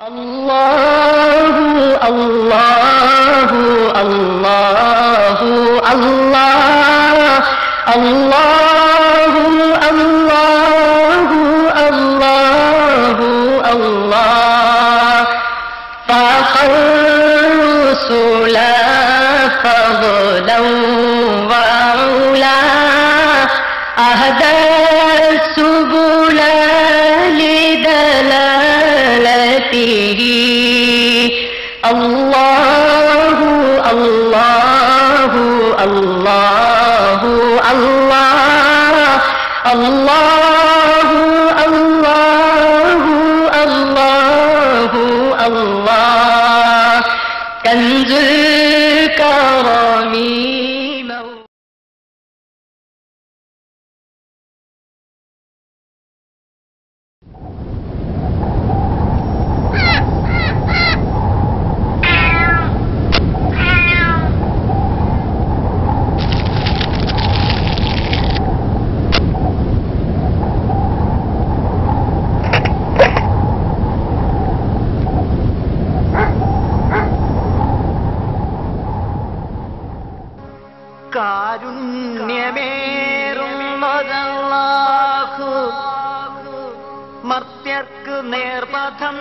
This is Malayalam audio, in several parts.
അല്ലാഹു അല്ലാഹു അല്ലാഹു അല്ലാഹ് അല്ലാഹു അല്ലാഹു അല്ലാഹു അല്ലാഹ് ഫഖറുസുല ഫദലൗ വഉലാ അഹദ സുബുല ലിദലാലതിഹി അല്ലാഹു അല്ലാഹു അല്ലാഹു അല്ലാഹ് അല്ലാഹു അല്ലാഹു അല്ലാഹു അല്ലാഹ് കൻസുൽ കറമി കാരുണ്യമേറുന്നതല്ലാഹു മർത്യർക്ക് നേർപഥം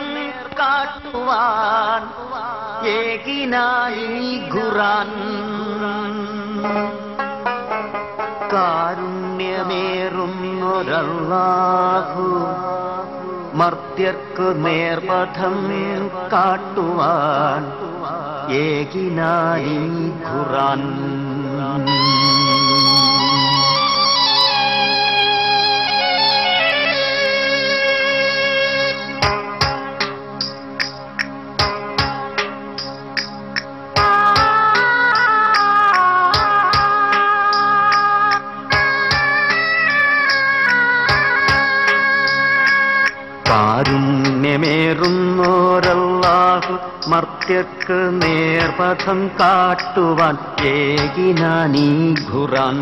കാട്ടുവാൻ ഏകിനായി ഖുർആൻ. കാരുണ്യമേറുന്നൊരല്ലാഹു മർത്യർക്ക് നേർപഥം കാട്ടുവാൻ ഏകിനായി ഖുർആൻ. കാരുണ്യമേറുന്നോരല്ലാഹു മർത്യർക്ക് നേർപഥം കാട്ടുവാൻ ഏകിനാനീ ഖുർആൻ.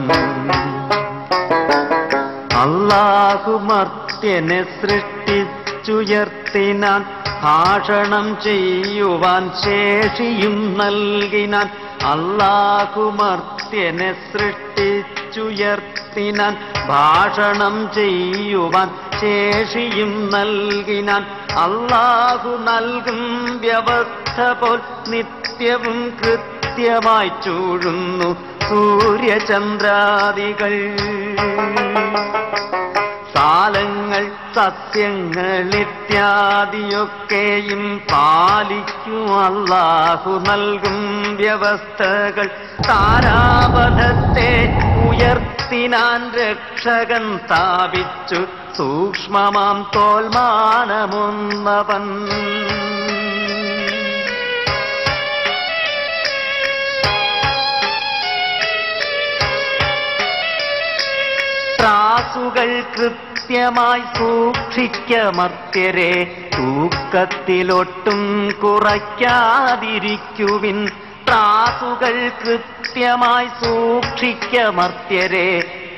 അല്ലാഹു മർത്യനെ സൃഷ്ടിച്ചുയർത്തിനാൻ ഭാഷണം ചെയ്യുവാൻ ശേഷിയും നൽകിനാൻ. അല്ലാഹു മർത്യനെ സൃഷ്ടിച്ചുയർത്തിനാൻ ഭാഷണം ചെയ്യുവാൻ ശേഷിയും നൽകിനാൻ. അല്ലാഹു നൽകും വ്യവസ്ഥ പോൽ നിത്യവും കൃത്യമായി ചൂഴുന്നു സൂര്യചന്ദ്രാദികൾ. സാലങ്ങൾ സസ്യങ്ങൾ ഇത്യാദിയൊക്കെയും പാലിക്കും അല്ലാഹു നൽകും വ്യവസ്ഥകൾ. താരാപഥത്തെ ഉയർത്തിനാൻ രക്ഷകൻ സ്ഥാപിച്ചു സൂക്ഷ്മമാം തോൽമാനമൊന്നവൻ. ത്രാസുകൾ കൃത്യമായി സൂക്ഷിക്ക മർത്യരെ, തൂക്കത്തിലൊട്ടും കുറയ്ക്കാതിരിക്കുവിൻ. ത്രാസുകൾ കൃത്യമായി സൂക്ഷിക്ക മർത്യരെ,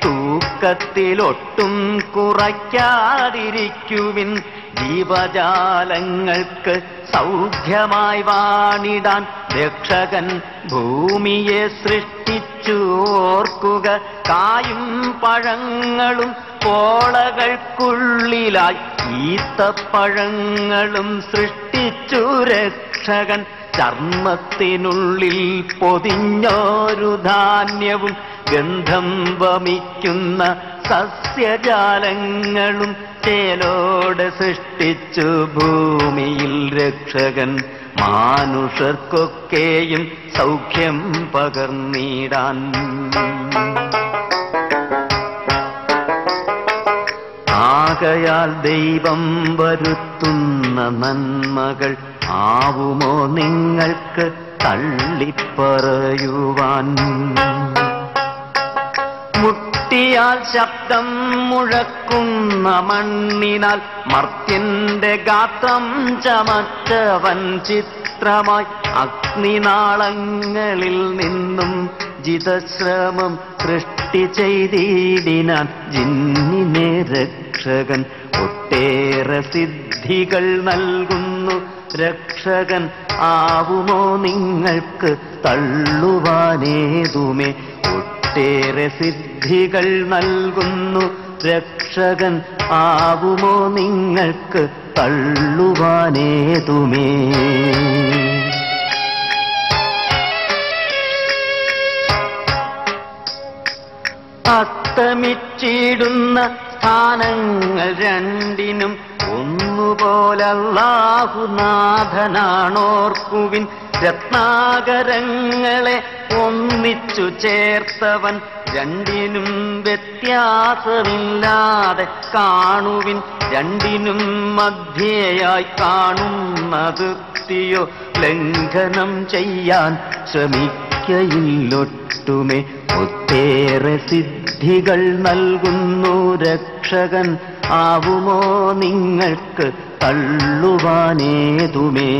തൂക്കത്തിലൊട്ടും കുറയ്ക്കാതിരിക്കുവിൻ. ജീവജാലങ്ങൾക്ക് സൗഖ്യമായി വാണിടാൻ രക്ഷകൻ ഭൂമിയെ സൃഷ്ടിച്ചു ഓർക്കുക. കായും പഴങ്ങളും പോളകൾക്കുള്ളിലായി ഈത്തപ്പഴങ്ങളും സൃഷ്ടിച്ചു രക്ഷകൻ. ചർമ്മത്തിനുള്ളിൽ പൊതിഞ്ഞോരു ധാന്യവും ഗന്ധം വമിക്കുന്ന സസ്യജാലങ്ങളും ചേലോടെ സൃഷ്ടിച്ചു ഭൂമിയിൽ രക്ഷകൻ. മാനുഷർക്കൊക്കെയും സൗഖ്യം പകർന്നിടാൻ. ആകയാൽ ദൈവം വരുത്തുന്ന നന്മകൾ ആവുമോ നിങ്ങൾക്ക് തള്ളിപ്പറയുവാൻ? മുട്ടിയാൽ ശബ്ദം മുഴക്കുന്ന മണ്ണിനാൽ മർത്യന്റെ ഗാത്രം ചമച്ചവൻ ചിത്രമായി അഗ്നിനാളങ്ങളിൽ നിന്നും ജിതശ്രമം സൃഷ്ടി ചെയ്തിടിനാൻ ജിന്നിനെ രക്ഷകൻ. ഒട്ടേറെ സിദ്ധികൾ നൽകുന്നു രക്ഷകൻ ആവുമോ നിങ്ങൾക്ക് തള്ളുവാനേതുമേ. ഒട്ടേറെ സിദ്ധികൾ നൽകുന്നു രക്ഷകൻ ആവുമോ നിങ്ങൾക്ക് തള്ളുവാനേതുമേ. അസ്തമിച്ചിടുന്ന സ്ഥാനങ്ങൾ രണ്ടിനും ഒന്നുപോലല്ലാഹുനാഥനാണോർക്കുവിൻ. രത്നാകരങ്ങളെ ഒന്നിച്ചു ചേർത്തവൻ രണ്ടിനും വ്യത്യാസമില്ലാതെ കാണുവിൻ. രണ്ടിനും മധ്യേയായി കാണുന്നതിർത്തിയോ ലംഘനം ചെയ്യാൻ ശ്രമിക്കയില്ലൊട്ടുമേ. ഒട്ടേറെ സിദ്ധികൾ നൽകുന്നു രക്ഷകൻ ആവുമോ നിങ്ങൾക്ക് തള്ളുവാനേതുമേ.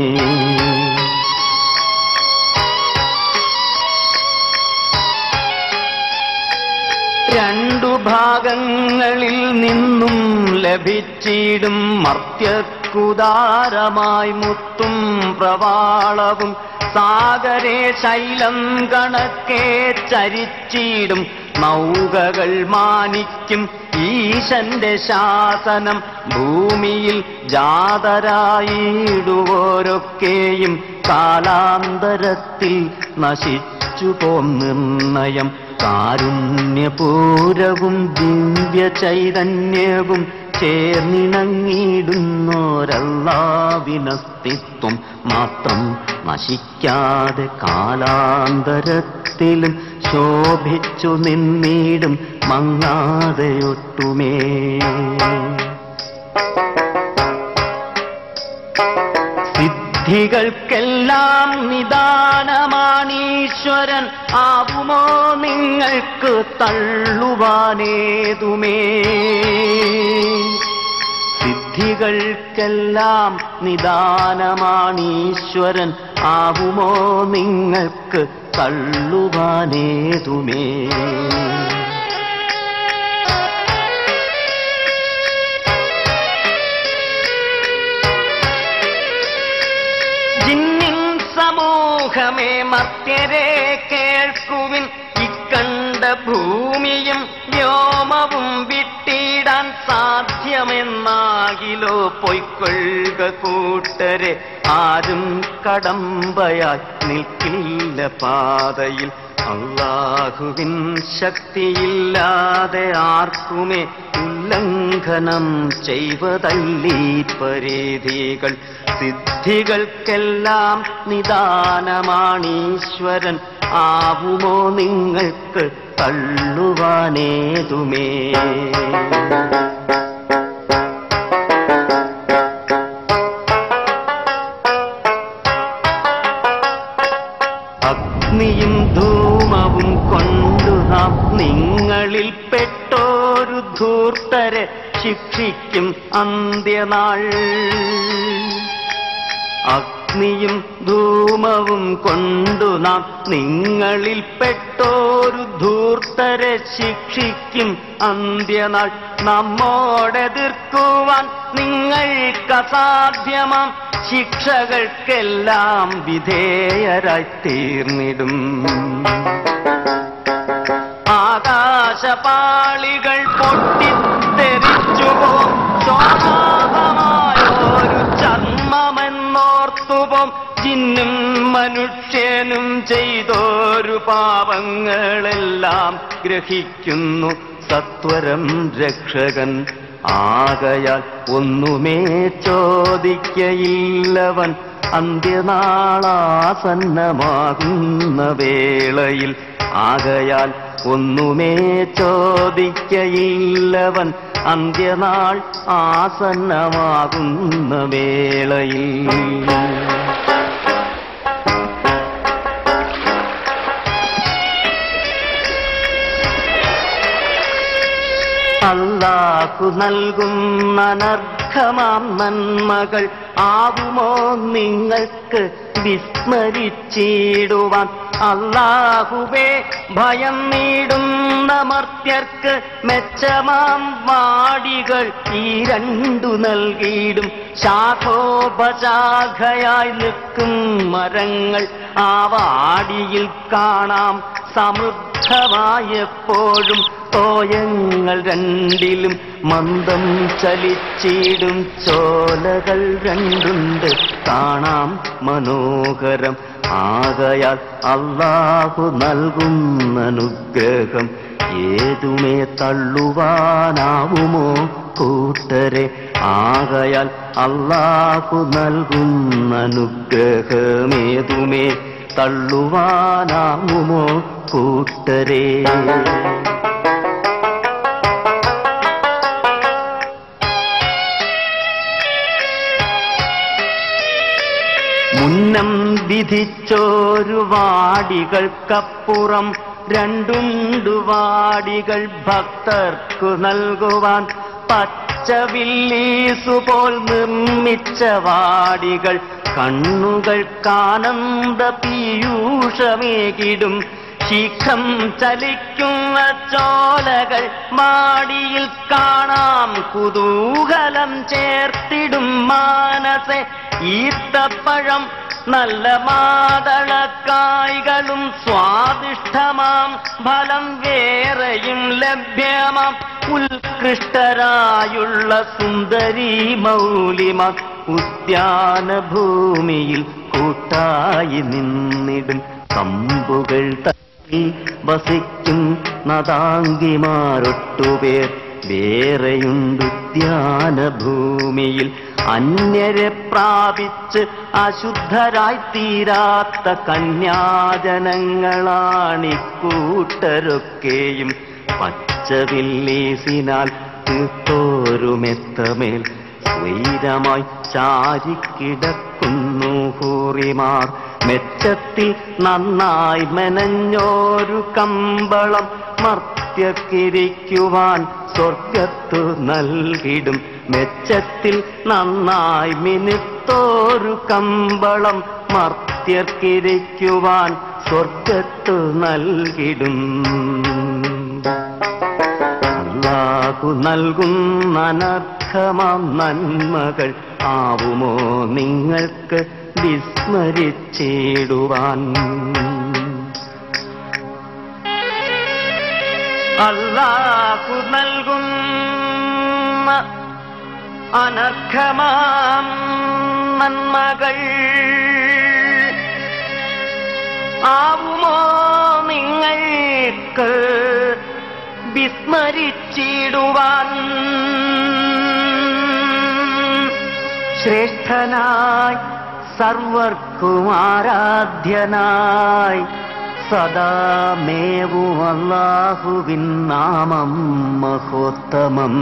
രണ്ടു ഭാഗങ്ങളിൽ നിന്നും ലഭിച്ചിടും മർത്യർക്കുദാരമായി മുത്തും പ്രവാളവും. സാഗരേ ശൈലം കണക്കെ ചരിച്ചിടും നൗകകൾ മാനിക്കും ഈശന്റെ ശാസനം. ഭൂമിയിൽ ജാതരായിടുവോരൊക്കെയും കാലാന്തരത്തിൽ നശിച്ചുപോം നിർണയം. കാരുണ്യപൂരവും ദിവ്യ ചൈതന്യവും ചേർന്നിണങ്ങിയിടുന്നോരല്ലാവിനസ്തിത്വം മാത്രം നശിക്കാതെ കാലാന്തരത്തിലും ശോഭിച്ചു നിന്നിടും മങ്ങാതെയൊട്ടുമേ. സിദ്ധികൾക്കെല്ലാം നിദാനമാണീശ്വരൻ ആവുമോ നിങ്ങൾക്ക് തള്ളുവാനേതുമേ. സിദ്ധികൾക്കെല്ലാം നിദാനമാണീശ്വരൻ ആവുമോ നിങ്ങൾക്ക് തള്ളുവാനേതുമേ. ജിന്നിൻ സമൂഹമേ മർത്യരെ കേൾക്കുവിൻ. ഇക്കണ്ട ഭൂമിയും വ്യോമവും വിട്ടിടാൻ സാധ്യമെന്നാകിലോ പൊയ്ക്കൊള്ളുക കൂട്ടരെ. ആരും കടമ്പയായി നിൽക്കില്ല പാതയിൽ. അല്ലാഹുവിൻ ശക്തിയില്ലാതെ ആർക്കുമേ ഉല്ലംഘനം ചെയ്വതല്ലീ പരിധികൾ. സിദ്ധികൾക്കെല്ലാം നിദാനമാണീശ്വരൻ ആവുമോ നിങ്ങൾക്ക് തള്ളുവാനേതുമേ. അഗ്നിയും ധൂമവും കൊണ്ടു നാം നിങ്ങളിൽ പെട്ടോരു ധൂർത്തരെ ശിക്ഷിക്കും അന്ത്യനാൾ. അഗ്നിയും ധൂമവും കൊണ്ടു നാം നിങ്ങളിൽ പെട്ടോരു ധൂർത്തരെ ശിക്ഷിക്കും അന്ത്യനാൾ. നമ്മോടെതിർക്കുവാൻ നിങ്ങൾക്കസാധ്യമാം ശിക്ഷകൾക്കെല്ലാം വിധേയരായി തീർന്നിടും. ആകാശപാളികൾ പൊട്ടിത്തെറിച്ചുപോം. സ്വാഭാവമായൊരു ചർമ്മമെന്നോർത്തുപോം. ജിന്നും മനുഷ്യനും ചെയ്തോരു പാപങ്ങളെല്ലാം ഗ്രഹിക്കുന്നു സത്വരം രക്ഷകൻ. ആകയാൽ ഒന്നുമേ ചോദിക്കയില്ലവൻ അന്ത്യനാളാസന്നമാകുന്ന വേളയിൽ. ആകയാൽ ഒന്നുമേ ചോദിക്കയില്ലവൻ അന്ത്യനാൾ ആസന്നമാകുന്ന വേളയിൽ. അല്ലാഹു നൽകുന്ന അനർഘമാം നന്മകൾ ആവുമോ നിങ്ങൾക്ക് വിസ്മരിച്ചിടുവാൻ. അല്ലാഹുവേ ഭയം നീടുന്ന മർത്യർക്ക് മെച്ചമാം വാടികൾ നന്മകൾ ഈ രണ്ടു നൽകിയിടും. ശാഖോപശാഖയായി നിൽക്കും മരങ്ങൾ ആ വാടിയിൽ കാണാം സമൃദ്ധമായെപ്പോഴും. തോയങ്ങൾ രണ്ടിലും മന്ദം ചലിച്ചിടും ചോലകൾ രണ്ടുണ്ട് കാണാം മനോഹരം. ആകയാൽ അല്ലാഹു നൽകുന്ന അനുഗ്രഹം ഏതുമേ തള്ളുവാനാവുമോ കൂട്ടരെ? ആകയാൽ അല്ലാഹു നൽകുന്ന അനുഗ്രഹമേതുമേ തള്ളുവാനാവുമോ കൂട്ടരെ? മുന്നം വിധിച്ചോരു വാടികൾക്കപ്പുറം രണ്ടുണ്ടു വാടികൾ ഭക്തർക്കു നൽകുവാൻ. പച്ചവില്ലീസുപോൽ നിർമ്മിച്ച വാടികൾ കണ്ണുകൾക്കാനന്ദ പീയൂഷമേകിടും. ശീഘ്രം ചലിക്കുന്ന ചോലകൾ മാടിയിൽ കാണാം കുതൂഹലം ചേർത്തിടും മാനസെ. ഈത്തപ്പഴം നല്ല മാതളക്കായ്കളും സ്വാദിഷ്ടമാം ഫലം വേറെയും ലഭ്യമാം. ഉത്കൃഷ്ടരായുള്ള സുന്ദരീ മൗലിമാർ ഉദ്യാനഭൂമിയിൽ കൂട്ടായി നിന്നിടും. കമ്പുകൾ തട്ടി വസിക്കും നദാംഗിമാരൊട്ടുപേർ വേറെയുണ്ട് ഉദ്യാനഭൂമിയിൽ. അന്യരെ പ്രാപിച്ച് അശുദ്ധരായി തീരാത്ത കന്യാജനങ്ങളാണിക്കൂട്ടരൊക്കെയും. പച്ചവില്ലീസിനാൽ തീർത്തോരുമെത്തമേൽ സ്വൈരമായി ചാരിക്കിടക്കുന്നു ഹൂറിമാർ. മെച്ചത്തിൽ നന്നായി മെനഞ്ഞോരു കമ്പളം മർത്യക്കിരിക്കുവാൻ സ്വർഗത്തു നൽകിടും. മെച്ചത്തിൽ നന്നായി മിനുത്തോരു കമ്പളം മർത്യർക്കിരിക്കുവാൻ സ്വർഗത്തു നൽകിടും. അല്ലാഹു നൽകുന്ന അനർഘമാം നന്മകൾ ആവുമോ നിങ്ങൾക്ക് വിസ്മരിച്ചിടുവാൻ? അല്ലാഹു നൽകുന്ന അനർഘമാം നന്മകൾ ആവുമോ നിങ്ങൾക്ക് വിസ്മരിച്ചിടുവാൻ? ശ്രേഷ്ഠനായി സർവർക്കും ആരാധ്യനായി സദാമേവും അല്ലാഹുവിൻ നാമം മഹോത്തമം.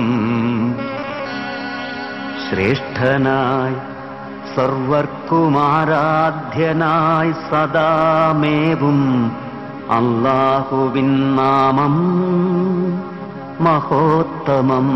ശ്രേഷ്ഠനായി സർവർക്കും ആരാധ്യനായി സദാമേവും അല്ലാഹുവിൻ നാമം മഹോത്തമം.